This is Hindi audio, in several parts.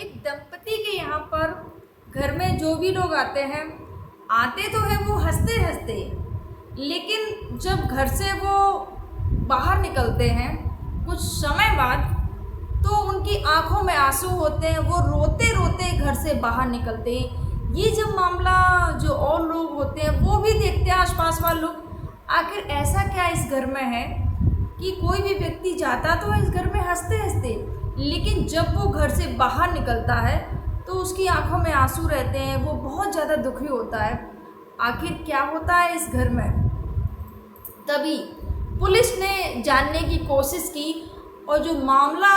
एक दंपति के यहाँ पर घर में जो भी लोग आते हैं, आते तो है वो हंसते हंसते, लेकिन जब घर से वो बाहर निकलते हैं कुछ समय बाद, तो उनकी आंखों में आंसू होते हैं, वो रोते रोते घर से बाहर निकलते हैं। ये जब मामला जो और लोग होते हैं वो भी देखते हैं, आसपास वाले लोग, आखिर ऐसा क्या इस घर में है कि कोई भी व्यक्ति जाता तो है इस घर में हंसते हंसते, लेकिन जब वो घर से बाहर निकलता है तो उसकी आंखों में आंसू रहते हैं, वो बहुत ज़्यादा दुखी होता है। आखिर क्या होता है इस घर में? तभी पुलिस ने जानने की कोशिश की और जो मामला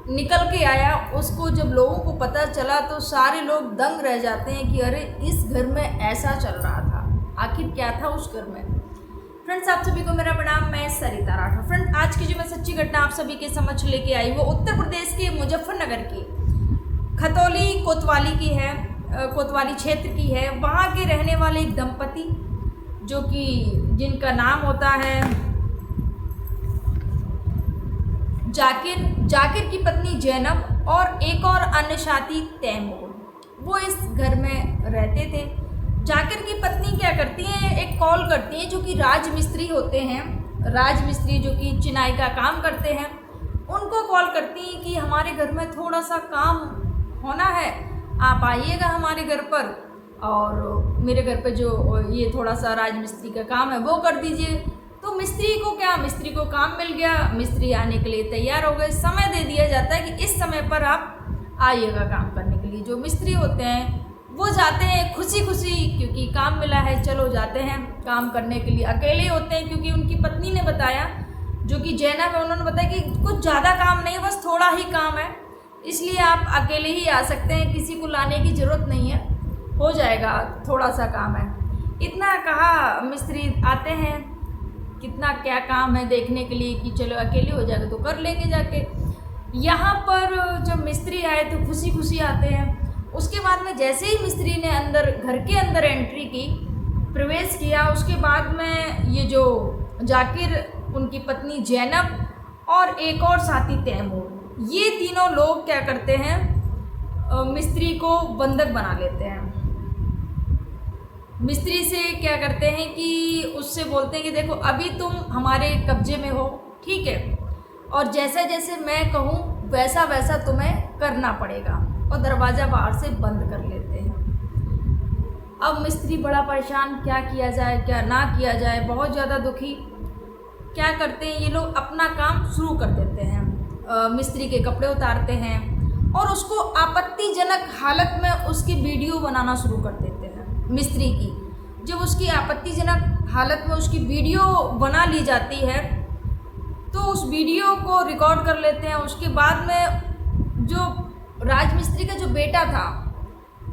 निकल के आया उसको जब लोगों को पता चला तो सारे लोग दंग रह जाते हैं कि अरे इस घर में ऐसा चल रहा था, आखिर क्या था उस घर में। फ्रेंड्स, आप सभी को मेरा प्रणाम, मैं सरिता राठौर। फ्रेंड्स, आज की जो मैं सच्ची घटना आप सभी के समक्ष लेके आई वो उत्तर प्रदेश के मुजफ्फरनगर की खतौली कोतवाली की है, कोतवाली क्षेत्र की है। वहाँ के रहने वाले एक दंपति जो कि जिनका नाम होता है जाकिर की पत्नी जैनब और एक और अन्य साथी तैमूर, वो इस घर में रहते थे। जाकिर की पत्नी क्या करती हैं, एक कॉल करती हैं जो कि राजमिस्त्री होते हैं, राजमिस्त्री जो कि चिनाई का काम करते हैं, उनको कॉल करती हैं कि हमारे घर में थोड़ा सा काम होना है, आप आइएगा हमारे घर पर और मेरे घर पे जो ये थोड़ा सा राजमिस्त्री का काम है वो कर दीजिए। तो मिस्त्री को काम मिल गया, मिस्त्री आने के लिए तैयार हो गए। समय दे दिया जाता है कि इस समय पर आप आइएगा काम करने के लिए। जो मिस्त्री होते हैं वो जाते हैं खुशी खुशी, क्योंकि काम मिला है, चलो जाते हैं काम करने के लिए। अकेले होते हैं क्योंकि उनकी पत्नी ने बताया, जो कि जैनब है, उन्होंने बताया कि कुछ ज़्यादा काम नहीं है, बस थोड़ा ही काम है, इसलिए आप अकेले ही आ सकते हैं, किसी को लाने की ज़रूरत नहीं है, हो जाएगा, थोड़ा सा काम है। इतना कहा, मिस्त्री आते हैं, कितना क्या काम है देखने के लिए कि चलो अकेले हो जाएगा तो कर लेंगे जाके। यहाँ पर जब मिस्त्री आए तो खुशी खुशी आते हैं। उसके बाद में जैसे ही मिस्त्री ने घर के अंदर एंट्री की, प्रवेश किया, उसके बाद में ये जो जाकिर, उनकी पत्नी जैनब और एक और साथी तैमूर, ये तीनों लोग क्या करते हैं, मिस्त्री को बंधक बना लेते हैं। मिस्त्री से क्या करते हैं कि उससे बोलते हैं कि देखो अभी तुम हमारे कब्जे में हो, ठीक है, और जैसा जैसे मैं कहूँ वैसा वैसा तुम्हें करना पड़ेगा, और दरवाज़ा बाहर से बंद कर लेते हैं। अब मिस्त्री बड़ा परेशान, क्या किया जाए क्या ना किया जाए, बहुत ज़्यादा दुखी। क्या करते हैं ये लोग, अपना काम शुरू कर देते हैं। मिस्त्री के कपड़े उतारते हैं और उसको आपत्तिजनक हालत में उसकी वीडियो बनाना शुरू कर देते हैं। मिस्त्री की जब उसकी आपत्तिजनक हालत में उसकी वीडियो बना ली जाती है तो उस वीडियो को रिकॉर्ड कर लेते हैं। उसके बाद में जो राजमिस्त्री का जो बेटा था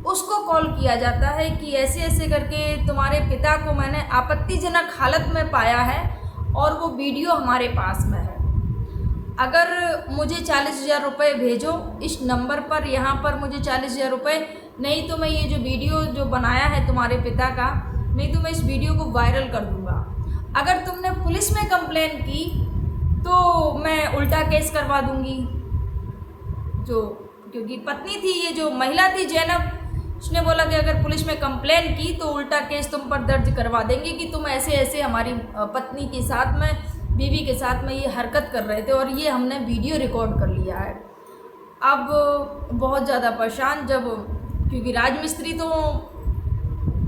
उसको कॉल किया जाता है कि ऐसे ऐसे करके तुम्हारे पिता को मैंने आपत्तिजनक हालत में पाया है और वो वीडियो हमारे पास में है, अगर मुझे 40,000 रुपये भेजो इस नंबर पर, यहाँ पर मुझे 40,000 रुपये, नहीं तो मैं ये जो वीडियो जो बनाया है तुम्हारे पिता का, नहीं तो मैं इस वीडियो को वायरल कर दूँगा। अगर तुमने पुलिस में कंप्लेन की तो मैं उल्टा केस करवा दूँगी। क्योंकि पत्नी थी, ये जो महिला थी जैनब, उसने बोला कि अगर पुलिस में कंप्लेन की तो उल्टा केस तुम पर दर्ज करवा देंगे कि तुम ऐसे ऐसे हमारी पत्नी के साथ में, बीवी के साथ में ये हरकत कर रहे थे और ये हमने वीडियो रिकॉर्ड कर लिया है। अब बहुत ज़्यादा परेशान, क्योंकि राजमिस्त्री तो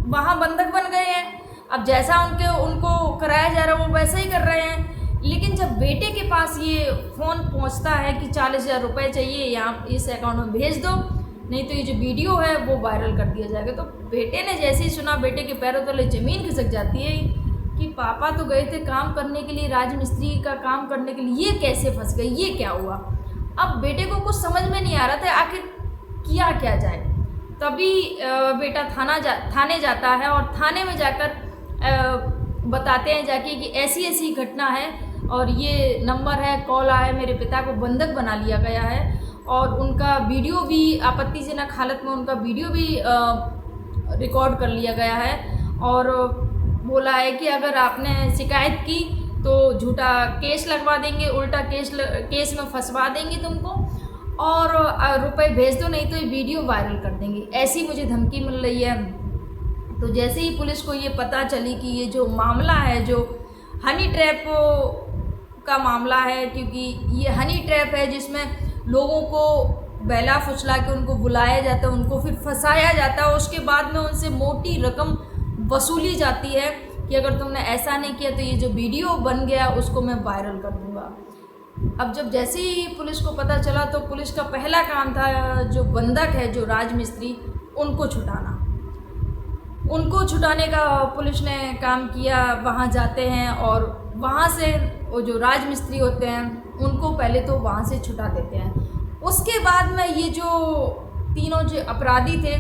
वहाँ बंधक बन गए हैं, अब जैसा उनको कराया जा रहा है वो वैसा ही कर रहे हैं। लेकिन जब बेटे के पास ये फ़ोन पहुँचता है कि 40,000 रुपये चाहिए, यहाँ इस अकाउंट में भेज दो, नहीं तो ये जो वीडियो है वो वायरल कर दिया जाएगा, तो बेटे ने जैसे ही सुना, बेटे के पैरों तले ज़मीन खिसक जाती है कि पापा तो गए थे काम करने के लिए, राजमिस्त्री का काम करने के लिए, ये कैसे फंस गए, ये क्या हुआ। अब बेटे को कुछ समझ में नहीं आ रहा था आखिर किया क्या जाए। तभी बेटा थाने जाता है और थाने में जाकर बताते हैं जाके कि ऐसी ऐसी घटना है और ये नंबर है, कॉल आया है, मेरे पिता को बंधक बना लिया गया है और उनका वीडियो भी, आपत्तिजनक हालत में उनका वीडियो भी रिकॉर्ड कर लिया गया है, और बोला है कि अगर आपने शिकायत की तो झूठा केस लगवा देंगे, उल्टा केस में फंसवा देंगे तुमको, और रुपए भेज दो, नहीं तो ये वीडियो वायरल कर देंगे, ऐसी मुझे धमकी मिल रही है। तो जैसे ही पुलिस को ये पता चली कि ये जो मामला है, जो हनी ट्रैप का मामला है, क्योंकि ये हनी ट्रैप है जिसमें लोगों को बहला फुसला के उनको बुलाया जाता है, उनको फिर फंसाया जाता है, उसके बाद में उनसे मोटी रकम वसूली जाती है कि अगर तुमने ऐसा नहीं किया तो ये जो वीडियो बन गया उसको मैं वायरल कर दूँगा। अब जब जैसे ही पुलिस को पता चला तो पुलिस का पहला काम था जो बंधक है, जो राजमिस्त्री, उनको छुटाना। उनको छुटाने का पुलिस ने काम किया। वहाँ जाते हैं और वहाँ से वो जो राजमिस्त्री होते हैं उनको पहले तो वहाँ से छुटा देते हैं। उसके बाद में ये जो तीनों जो अपराधी थे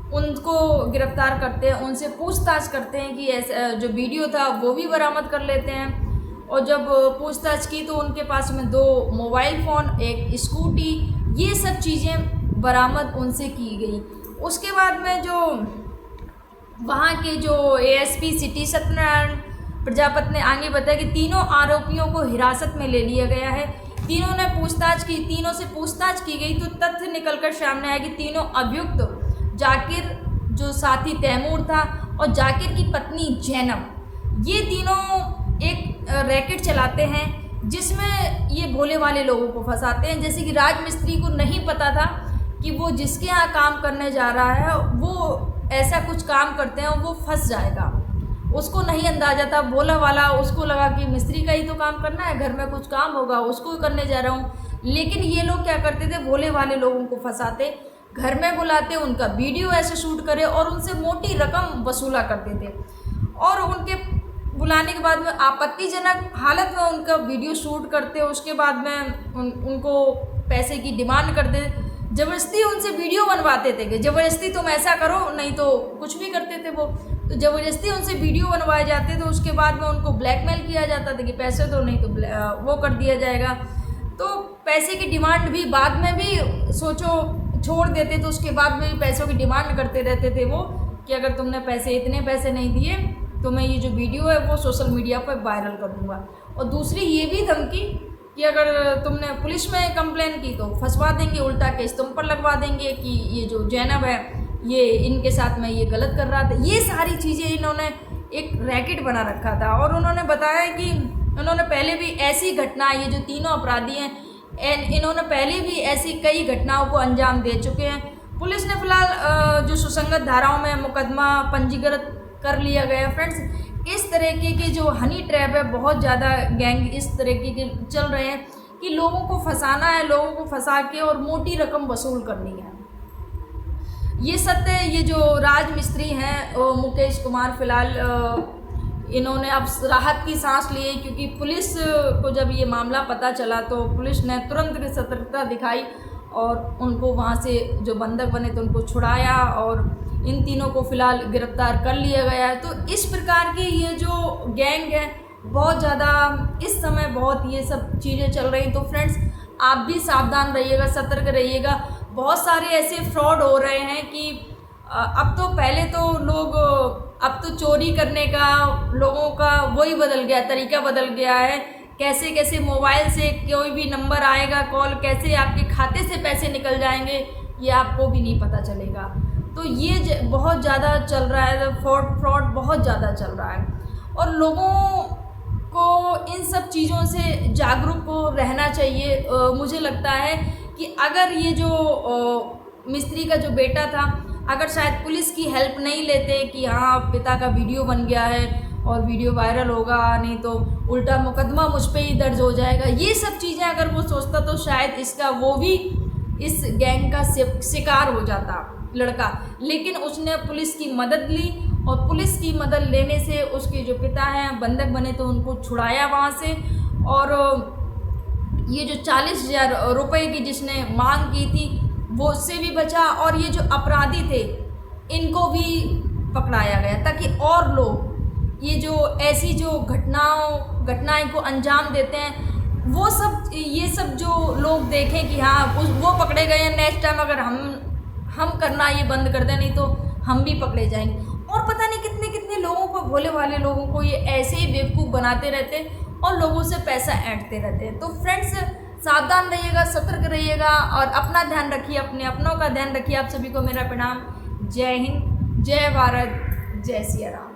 उनको गिरफ्तार करते हैं, उनसे पूछताछ करते हैं कि ऐसा जो वीडियो था वो भी बरामद कर लेते हैं। और जब पूछताछ की तो उनके पास में 2 मोबाइल फ़ोन, 1 स्कूटी, ये सब चीज़ें बरामद उनसे की गई। उसके बाद में जो वहाँ के जो एएसपी सिटी सत्यनारायण प्रजापति ने आगे बताया कि तीनों आरोपियों को हिरासत में ले लिया गया है। तीनों ने पूछताछ की, तीनों से पूछताछ की गई तो तथ्य निकलकर सामने आया कि तीनों अभियुक्त जाकिर, जो साथी तैमूर था, और जाकिर की पत्नी जैनब, ये तीनों एक रैकेट चलाते हैं जिसमें ये भोले वाले लोगों को फंसाते हैं। जैसे कि राजमिस्त्री को नहीं पता था कि वो जिसके यहाँ काम करने जा रहा है वो ऐसा कुछ काम करते हैं और वो फंस जाएगा, उसको नहीं अंदाजा था। भोला वाला उसको लगा कि मिस्त्री का ही तो काम करना है, घर में कुछ काम होगा उसको करने जा रहा हूँ। लेकिन ये लोग क्या करते थे, भोले वाले लोगों को फंसाते, घर में बुलाते, उनका वीडियो ऐसे शूट करे और उनसे मोटी रकम वसूला करते थे। और उनके बुलाने के बाद में आपत्तिजनक हालत में उनका वीडियो शूट करते, उसके बाद में उनको पैसे की डिमांड करते, ज़बरदस्ती उनसे वीडियो बनवाते थे कि ज़बरदस्ती तुम ऐसा करो, नहीं तो कुछ भी करते थे वो। तो ज़बरदस्ती उनसे वीडियो बनवाए जाते, तो उसके बाद में उनको ब्लैकमेल किया जाता था कि पैसे दो, नहीं तो वो कर दिया जाएगा। तो पैसे की डिमांड भी बाद में भी सोचो छोड़ देते, तो उसके बाद में भी पैसों की डिमांड करते रहते थे वो कि अगर तुमने इतने पैसे नहीं दिए तो मैं ये जो वीडियो है वो सोशल मीडिया पर वायरल कर दूँगा। और दूसरी ये भी धमकी कि अगर तुमने पुलिस में कंप्लेन की तो फंसवा देंगे, उल्टा केस तुम पर लगवा देंगे कि ये जो जैनब है ये इनके साथ में ये गलत कर रहा था। ये सारी चीज़ें इन्होंने एक रैकेट बना रखा था। और उन्होंने बताया कि उन्होंने पहले भी ऐसी घटना, ये जो तीनों अपराधी हैं इन्होंने पहले भी ऐसी कई घटनाओं को अंजाम दे चुके हैं। पुलिस ने फिलहाल जो सुसंगत धाराओं में मुकदमा पंजीकृत कर लिया गया। फ्रेंड्स, इस तरीके के जो हनी ट्रैप है, बहुत ज़्यादा गैंग इस तरीके के चल रहे हैं कि लोगों को फंसाना है, लोगों को फंसा के और मोटी रकम वसूल करनी है। ये सत्य है। ये जो राजमिस्त्री हैं मुकेश कुमार, फिलहाल इन्होंने अब राहत की सांस ली है, क्योंकि पुलिस को जब ये मामला पता चला तो पुलिस ने तुरंत सतर्कता दिखाई और उनको वहाँ से जो बंधक बने थे उनको छुड़ाया और इन तीनों को फिलहाल गिरफ्तार कर लिया गया है। तो इस प्रकार की ये जो गैंग है बहुत ज़्यादा इस समय बहुत ये सब चीज़ें चल रही। तो फ्रेंड्स, आप भी सावधान रहिएगा, सतर्क रहिएगा। बहुत सारे ऐसे फ्रॉड हो रहे हैं कि अब तो पहले तो लोग अब तो चोरी करने का लोगों का वही बदल गया, तरीका बदल गया है। कैसे कैसे मोबाइल से कोई भी नंबर आएगा कॉल, कैसे आपके खाते से पैसे निकल जाएंगे ये आपको भी नहीं पता चलेगा। तो ये बहुत ज़्यादा चल रहा है, फ्रॉड बहुत ज़्यादा चल रहा है और लोगों को इन सब चीज़ों से जागरूक रहना चाहिए। मुझे लगता है कि अगर ये जो मिस्त्री का जो बेटा था, अगर शायद पुलिस की हेल्प नहीं लेते कि हाँ पिता का वीडियो बन गया है और वीडियो वायरल होगा, नहीं तो उल्टा मुकदमा मुझ पे ही दर्ज हो जाएगा, ये सब चीज़ें अगर वो सोचता तो शायद इसका वो भी इस गैंग का शिकार हो जाता लड़का। लेकिन उसने पुलिस की मदद ली और पुलिस की मदद लेने से उसके जो पिता हैं बंधक बने तो उनको छुड़ाया वहाँ से। और ये जो 40,000 रुपये की जिसने मांग की थी वो उससे भी बचा और ये जो अपराधी थे इनको भी पकड़ाया गया ताकि और लोग ये जो ऐसी जो घटनाएं को अंजाम देते हैं ये सब जो लोग देखें कि हाँ वो पकड़े गए हैं, नेक्स्ट टाइम अगर हम करना ये बंद कर दें नहीं तो हम भी पकड़े जाएंगे। और पता नहीं कितने कितने लोगों को, भोले वाले लोगों को ये ऐसे ही बेवकूफ़ बनाते रहते और लोगों से पैसा ऐंठते रहते हैं। तो फ्रेंड्स, सावधान रहिएगा, सतर्क रहिएगा और अपना ध्यान रखिए, अपने अपनों का ध्यान रखिए। आप सभी को मेरा प्रणाम। जय हिंद, जय भारत, जय सिया राम।